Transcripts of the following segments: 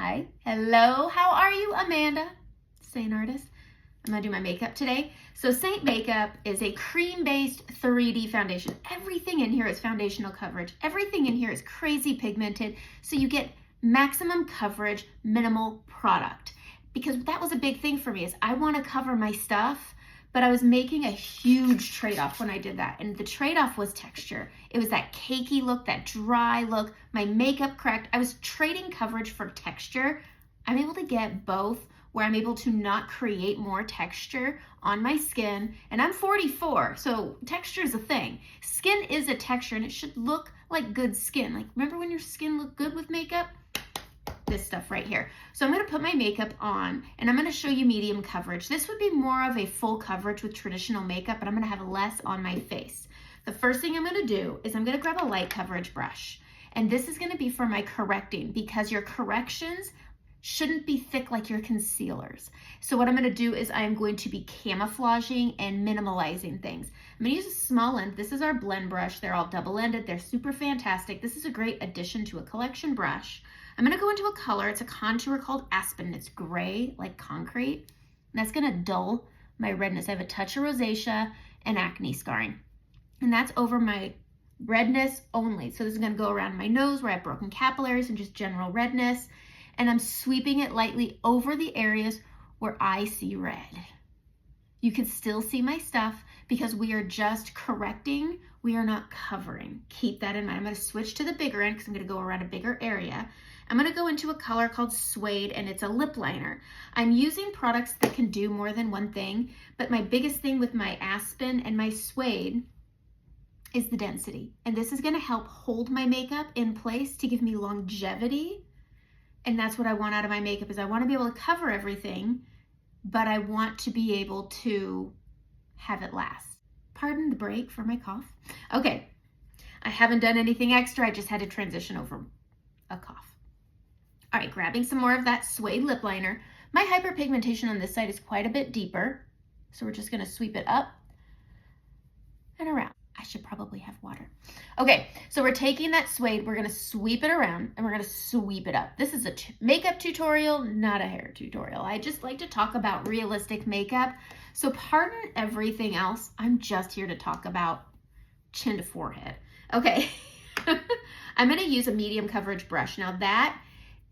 Hi, hello, how are you, Amanda? Seint artist. I'm gonna do my makeup today. So Seint makeup is a cream-based 3D foundation. Everything in here is foundational coverage. Everything in here is crazy pigmented, so you get maximum coverage, minimal product. Because that was a big thing for me, is I wanna cover my stuff, but I was making a huge trade-off when I did that. And the trade-off was texture. It was that cakey look, that dry look, my makeup cracked. I was trading coverage for texture. I'm able to get both, where I'm able to not create more texture on my skin. And I'm 44, so texture is a thing. Skin is a texture, and it should look like good skin. Like, remember when your skin looked good with makeup? This stuff right here. So I'm going to put my makeup on, and I'm going to show you medium coverage. This would be more of a full coverage with traditional makeup, but I'm going to have less on my face. The first thing I'm going to do is I'm going to grab a light coverage brush, and this is going to be for my correcting, because your corrections shouldn't be thick like your concealers. So what I'm going to do is I'm going to be camouflaging and minimalizing things. I'm going to use a small end. This is our blend brush. They're all double-ended. They're super fantastic. This is a great addition to a collection brush. I'm gonna go into a color. It's a contour called Aspen. It's gray, like concrete. And that's gonna dull my redness. I have a touch of rosacea and acne scarring. And that's over my redness only. So this is gonna go around my nose where I have broken capillaries and just general redness. And I'm sweeping it lightly over the areas where I see red. You can still see my stuff because we are just correcting. We are not covering. Keep that in mind. I'm gonna switch to the bigger end because I'm gonna go around a bigger area. I'm gonna go into a color called Suede, and it's a lip liner. I'm using products that can do more than one thing, but my biggest thing with my Aspen and my Suede is the density. And this is gonna help hold my makeup in place to give me longevity. And that's what I want out of my makeup, is I wanna be able to cover everything, but I want to be able to have it last. Pardon the break for my cough. Okay, I haven't done anything extra. I just had to transition over a cough. All right, grabbing some more of that Suede lip liner. My hyperpigmentation on this side is quite a bit deeper, so we're just gonna sweep it up and around. I should probably have water. Okay, so we're taking that Suede, we're gonna sweep it around, and we're gonna sweep it up. This is a makeup tutorial, not a hair tutorial. I just like to talk about realistic makeup. So pardon everything else. I'm just here to talk about chin to forehead. Okay, I'm gonna use a medium coverage brush. Now that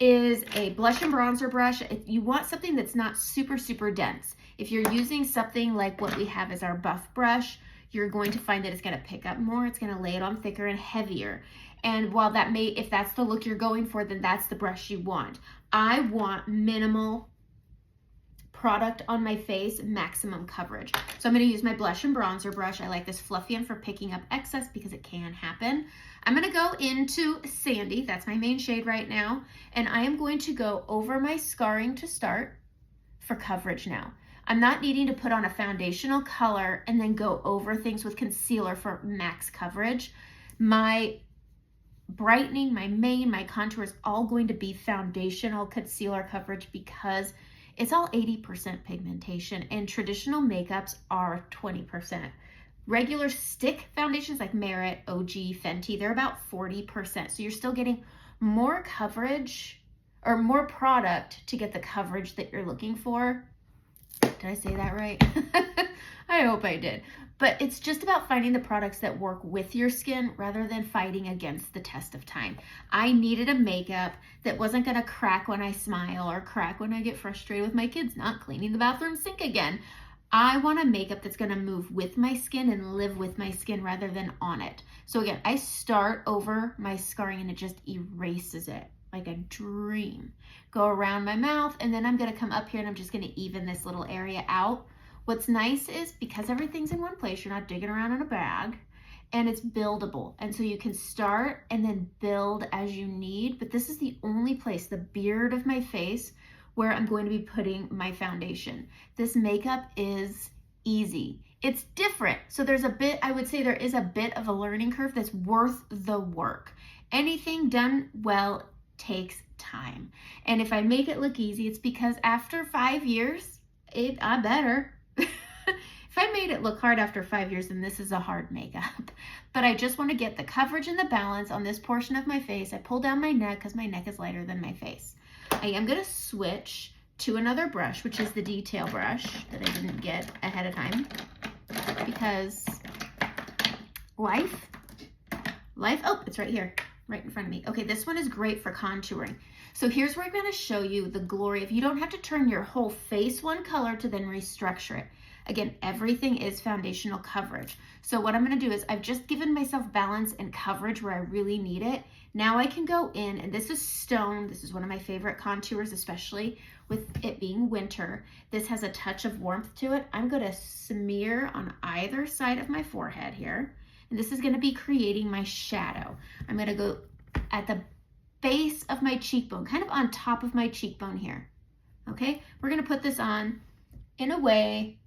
is a blush and bronzer brush. If you want something that's not super, super dense, if you're using something like what we have as our buff brush, you're going to find that it's gonna pick up more, it's gonna lay it on thicker and heavier. And while that may, if that's the look you're going for, then that's the brush you want. I want minimal product on my face, maximum coverage. So I'm gonna use my blush and bronzer brush. I like this fluffy one for picking up excess because it can happen. I'm gonna go into Sandy, that's my main shade right now, and I am going to go over my scarring to start for coverage now. I'm not needing to put on a foundational color and then go over things with concealer for max coverage. My brightening, my mane, my contour is all going to be foundational concealer coverage because it's all 80% pigmentation, and traditional makeups are 20%. Regular stick foundations like Merit, OG, Fenty, they're about 40%. So you're still getting more coverage or more product to get the coverage that you're looking for. Did I say that right? I hope I did. But it's just about finding the products that work with your skin rather than fighting against the test of time. I needed a makeup that wasn't gonna crack when I smile or crack when I get frustrated with my kids not cleaning the bathroom sink again. I want a makeup that's gonna move with my skin and live with my skin rather than on it. So again, I start over my scarring and it just erases it like a dream. Go around my mouth, and then I'm gonna come up here and I'm just gonna even this little area out. What's nice is because everything's in one place, you're not digging around in a bag, and it's buildable. And so you can start and then build as you need, but this is the only place, the beard of my face, where I'm going to be putting my foundation. This makeup is easy. It's different. So there's a bit, I would say there is a bit of a learning curve that's worth the work. Anything done well takes time. And if I make it look easy, it's because after 5 years, I better. If I made it look hard after 5 years, then this is a hard makeup. But I just want to get the coverage and the balance on this portion of my face. I pull down my neck because my neck is lighter than my face. I am going to switch to another brush, which is the detail brush that I didn't get ahead of time, because life, oh, it's right here, right in front of me. Okay, this one is great for contouring. So here's where I'm going to show you the glory. If you don't have to turn your whole face one color to then restructure it. Again, everything is foundational coverage. So what I'm going to do is I've just given myself balance and coverage where I really need it. Now I can go in, and this is Stone. This is one of my favorite contours, especially with it being winter. This has a touch of warmth to it. I'm going to smear on either side of my forehead here. And this is going to be creating my shadow. I'm going to go at the base of my cheekbone, kind of on top of my cheekbone here. Okay, we're going to put this on in a way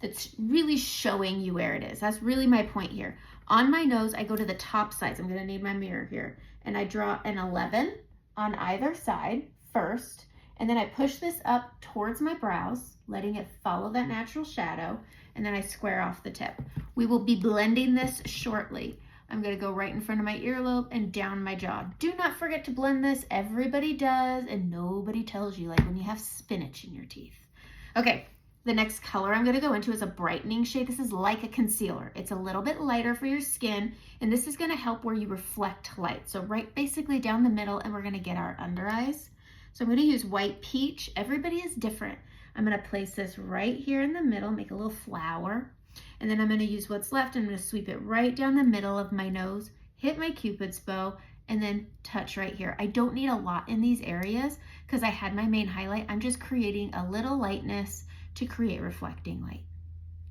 that's really showing you where it is. That's really my point here. On my nose, I go to the top sides. I'm going to need my mirror here. And I draw an 11 on either side first. And then I push this up towards my brows, letting it follow that natural shadow. And then I square off the tip. We will be blending this shortly. I'm going to go right in front of my earlobe and down my jaw. Do not forget to blend this. Everybody does, and nobody tells you, like when you have spinach in your teeth. Okay. The next color I'm going to go into is a brightening shade. This is like a concealer. It's a little bit lighter for your skin, and this is going to help where you reflect light. So right basically down the middle, and we're going to get our under eyes. So I'm going to use White Peach. Everybody is different. I'm going to place this right here in the middle, make a little flower, and then I'm going to use what's left. I'm going to sweep it right down the middle of my nose, hit my Cupid's bow, and then touch right here. I don't need a lot in these areas because I had my main highlight. I'm just creating a little lightness to create reflecting light.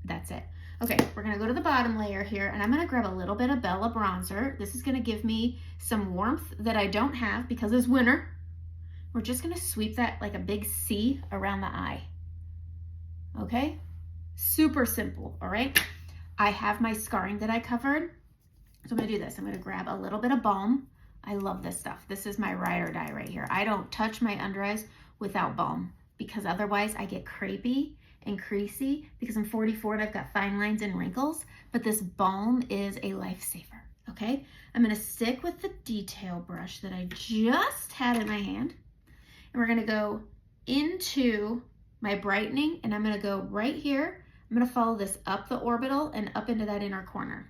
That's it. Okay, we're gonna go to the bottom layer here, and I'm gonna grab a little bit of Bella bronzer. This is gonna give me some warmth that I don't have because it's winter. We're just gonna sweep that like a big C around the eye. Okay, super simple, all right? I have my scarring that I covered. So I'm gonna do this. I'm gonna grab a little bit of balm. I love this stuff. This is my ride or die right here. I don't touch my under eyes without balm, because otherwise I get crepey and creasy because I'm 44 and I've got fine lines and wrinkles, but this balm is a lifesaver, okay? I'm gonna stick with the detail brush that I just had in my hand, and we're gonna go into my brightening, and I'm gonna go right here. I'm gonna follow this up the orbital and up into that inner corner.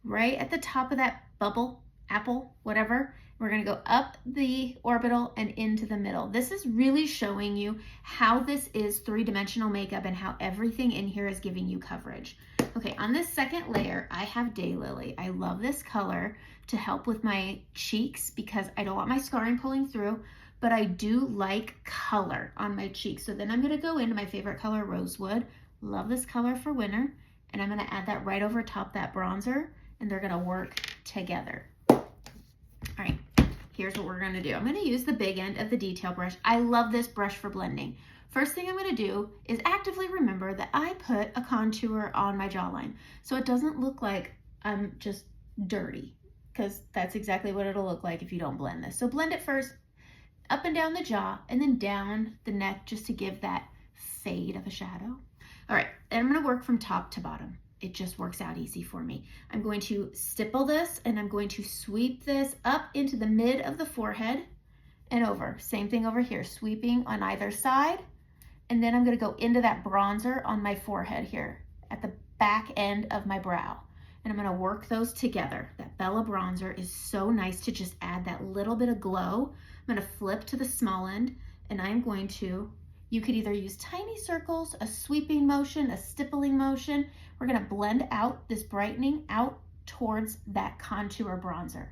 Right at the top of that bubble, apple, whatever, we're going to go up the orbital and into the middle. This is really showing you how this is three-dimensional makeup and how everything in here is giving you coverage. Okay, on this second layer, I have Daylily. I love this color to help with my cheeks because I don't want my scarring pulling through, but I do like color on my cheeks. So then I'm going to go into my favorite color, Rosewood. Love this color for winter. And I'm going to add that right over top that bronzer, and they're going to work together. All right, here's what we're gonna do. I'm gonna use the big end of the detail brush. I love this brush for blending. First thing I'm gonna do is actively remember that I put a contour on my jawline, so it doesn't look like I'm just dirty, because that's exactly what it'll look like if you don't blend this. So blend it first, up and down the jaw, and then down the neck just to give that fade of a shadow. All right, and I'm gonna work from top to bottom. It just works out easy for me. I'm going to stipple this, and I'm going to sweep this up into the mid of the forehead and over. Same thing over here, sweeping on either side. And then I'm going to go into that bronzer on my forehead here at the back end of my brow. And I'm going to work those together. That Bella bronzer is so nice to just add that little bit of glow. I'm going to flip to the small end, and I'm going to, you could either use tiny circles, a sweeping motion, a stippling motion. We're gonna blend out this brightening out towards that contour bronzer,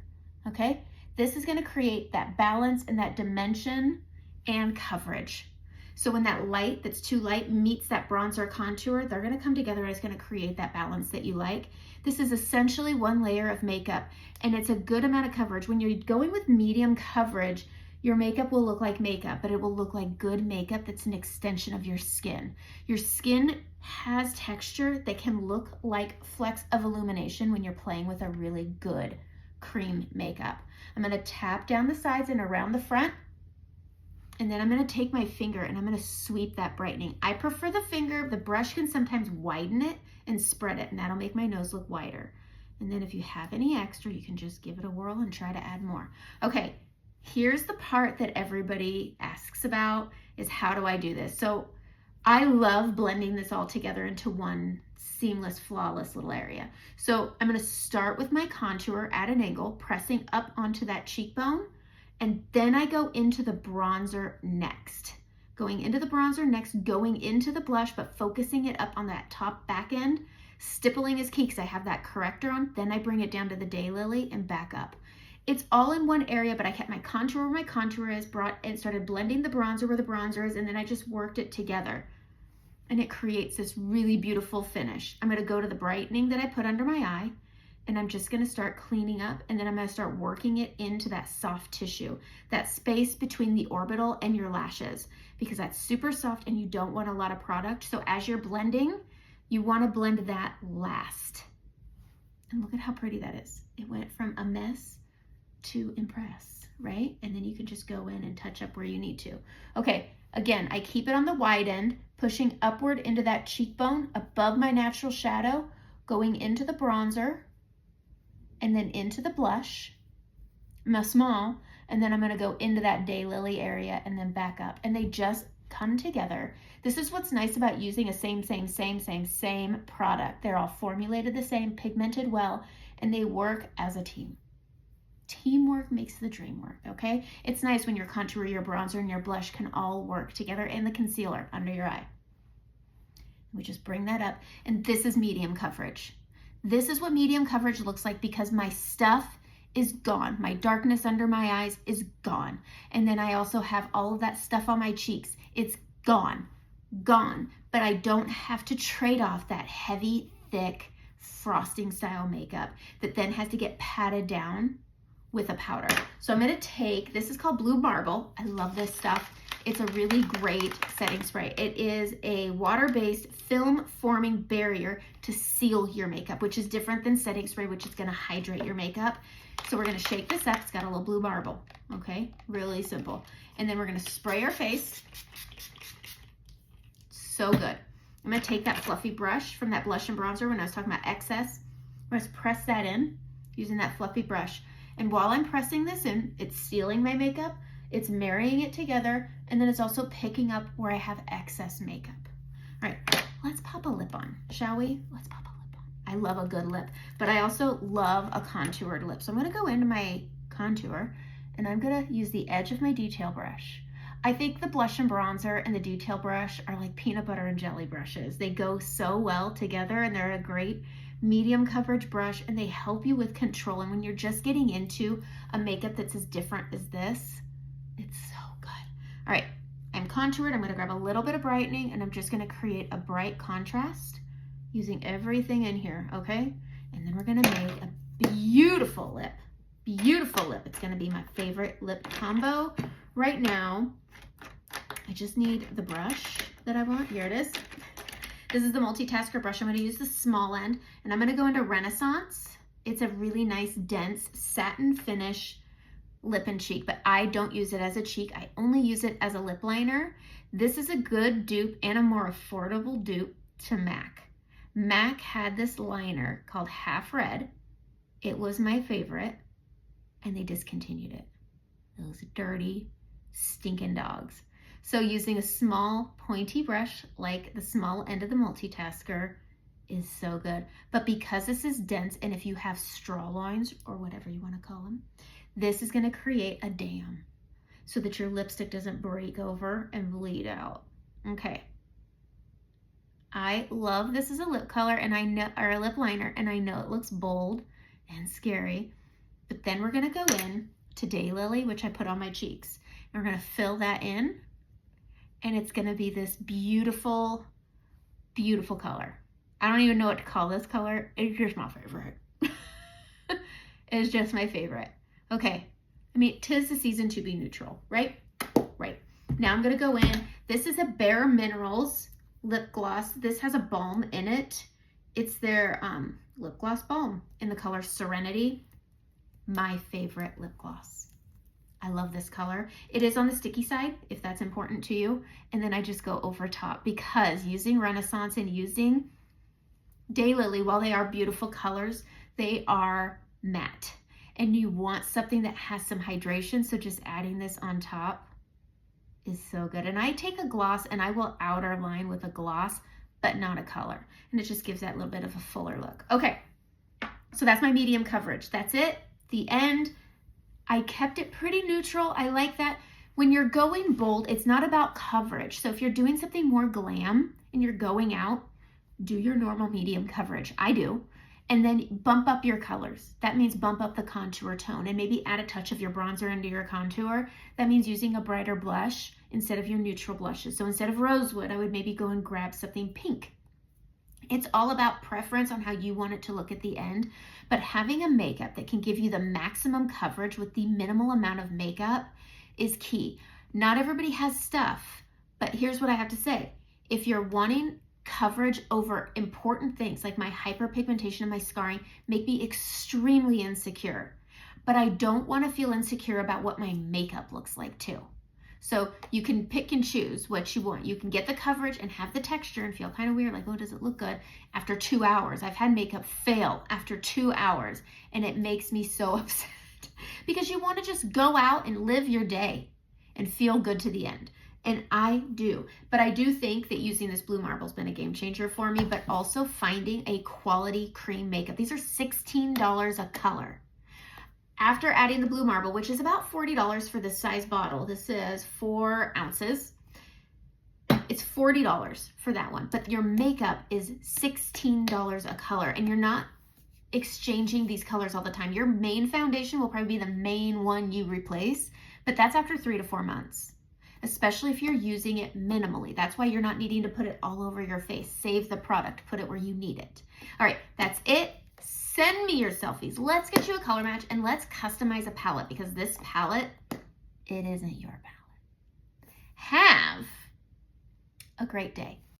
okay? This is gonna create that balance and that dimension and coverage. So when that light that's too light meets that bronzer contour, they're gonna come together and it's gonna create that balance that you like. This is essentially one layer of makeup, and it's a good amount of coverage. When you're going with medium coverage, your makeup will look like makeup, but it will look like good makeup that's an extension of your skin. Your skin has texture that can look like flecks of illumination when you're playing with a really good cream makeup. I'm gonna tap down the sides and around the front, and then I'm gonna take my finger and I'm gonna sweep that brightening. I prefer the finger. The brush can sometimes widen it and spread it, and that'll make my nose look wider. And then if you have any extra, you can just give it a whirl and try to add more. Okay. Here's the part that everybody asks about is how do I do this? So I love blending this all together into one seamless, flawless little area. So I'm going to start with my contour at an angle, pressing up onto that cheekbone, and then I go into the bronzer next. Going into the bronzer next, going into the blush, but focusing it up on that top back end. Stippling is key because I have that corrector on. Then I bring it down to the Daylily and back up. It's all in one area, but I kept my contour where my contour is, brought and started blending the bronzer where the bronzer is, and then I just worked it together. And it creates this really beautiful finish. I'm going to go to the brightening that I put under my eye, and I'm just going to start cleaning up, and then I'm going to start working it into that soft tissue, that space between the orbital and your lashes, because that's super soft and you don't want a lot of product. So as you're blending, you want to blend that last. And look at how pretty that is. It went from a mess to impress, right? And then you can just go in and touch up where you need to. Okay, again, I keep it on the wide end, pushing upward into that cheekbone above my natural shadow, going into the bronzer, and then into the blush, small, and then I'm gonna go into that Daylily area and then back up. And they just come together. This is what's nice about using a same product. They're all formulated the same, pigmented well, and they work as a team. Teamwork makes the dream work, okay? It's nice when your contour, your bronzer, and your blush can all work together, and the concealer under your eye. We just bring that up, and this is medium coverage. This is what medium coverage looks like because my stuff is gone. My darkness under my eyes is gone. And then I also have all of that stuff on my cheeks. It's gone. But I don't have to trade off that heavy, thick, frosting style makeup that then has to get patted down with a powder. So I'm gonna take, this is called Blue Marble. I love this stuff. It's a really great setting spray. It is a water-based film forming barrier to seal your makeup, which is different than setting spray, which is gonna hydrate your makeup. So we're gonna shake this up. It's got a little blue marble, okay? Really simple. And then we're gonna spray our face. So good. I'm gonna take that fluffy brush from that blush and bronzer when I was talking about excess. I'm gonna press that in using that fluffy brush. And while I'm pressing this in, it's sealing my makeup, it's marrying it together, and then it's also picking up where I have excess makeup. All right, let's pop a lip on, shall we? Let's pop a lip on. I love a good lip, but I also love a contoured lip. So I'm gonna go into my contour, and I'm gonna use the edge of my detail brush. I think the blush and bronzer and the detail brush are like peanut butter and jelly brushes. They go so well together, and they're a great medium coverage brush, and they help you with control. And when you're just getting into a makeup that's as different as this, it's so good. All right, I'm contoured. I'm gonna grab a little bit of brightening, and I'm just gonna create a bright contrast using everything in here, okay? And then we're gonna make a beautiful lip. Beautiful lip. It's gonna be my favorite lip combo right now. I just need the brush that I want. Here it is. This is the multitasker brush. I'm going to use the small end, and I'm going to go into Renaissance. It's a really nice, dense satin finish lip and cheek, but I don't use it as a cheek. I only use it as a lip liner. This is a good dupe and a more affordable dupe to MAC. MAC had this liner called Half Red. It was my favorite, and they discontinued it. Those dirty, stinking dogs. So using a small pointy brush like the small end of the multitasker is so good. But because this is dense, and if you have straw lines or whatever you want to call them, this is going to create a dam so that your lipstick doesn't break over and bleed out. Okay. I love this as a lip color, and I know, or a lip liner, and I know it looks bold and scary, but then we're going to go in to Daylily, which I put on my cheeks. And we're going to fill that in. And it's gonna be this beautiful, beautiful color. I don't even know what to call this color. It's just my favorite. It's just my favorite. Okay, I mean, 'tis the season to be neutral, right? Right. Now I'm gonna go in. This is a Bare Minerals lip gloss. This has a balm in it. It's their lip gloss balm in the color Serenity. My favorite lip gloss. I love this color. It is on the sticky side, if that's important to you. And then I just go over top because using Renaissance and using Daylily, while they are beautiful colors, they are matte. and you want something that has some hydration, so just adding this on top is so good. And I take a gloss and I will outer line with a gloss, but not a color. And it just gives that little bit of a fuller look. Okay, so that's my medium coverage. That's it, the end. I kept it pretty neutral. I like that. When you're going bold, it's not about coverage. So if you're doing something more glam and you're going out, do your normal medium coverage. I do. And then bump up your colors. That means bump up the contour tone and maybe add a touch of your bronzer into your contour. That means using a brighter blush instead of your neutral blushes. So instead of rosewood, I would maybe go and grab something pink. It's all about preference on how you want it to look at the end, but having a makeup that can give you the maximum coverage with the minimal amount of makeup is key. Not everybody has stuff, but here's what I have to say. If you're wanting coverage over important things like my hyperpigmentation and my scarring make me extremely insecure, but I don't want to feel insecure about what my makeup looks like too. So you can pick and choose what you want. You can get the coverage and have the texture and feel kind of weird, like, oh, does it look good after 2 hours? I've had makeup fail after 2 hours, and it makes me so upset because you want to just go out and live your day and feel good to the end. And I do, but I do think that using this blue marble has been a game changer for me, but also finding a quality cream makeup. These are $16 a color. After adding the blue marble, which is about $40 for this size bottle, this is 4 ounces. It's $40 for that one, but your makeup is $16 a color, and you're not exchanging these colors all the time. Your main foundation will probably be the main one you replace, but that's after 3 to 4 months, especially if you're using it minimally. That's why you're not needing to put it all over your face. Save the product, put it where you need it. All right, that's it. Send me your selfies. Let's get you a color match and let's customize a palette, because this palette, it isn't your palette. Have a great day.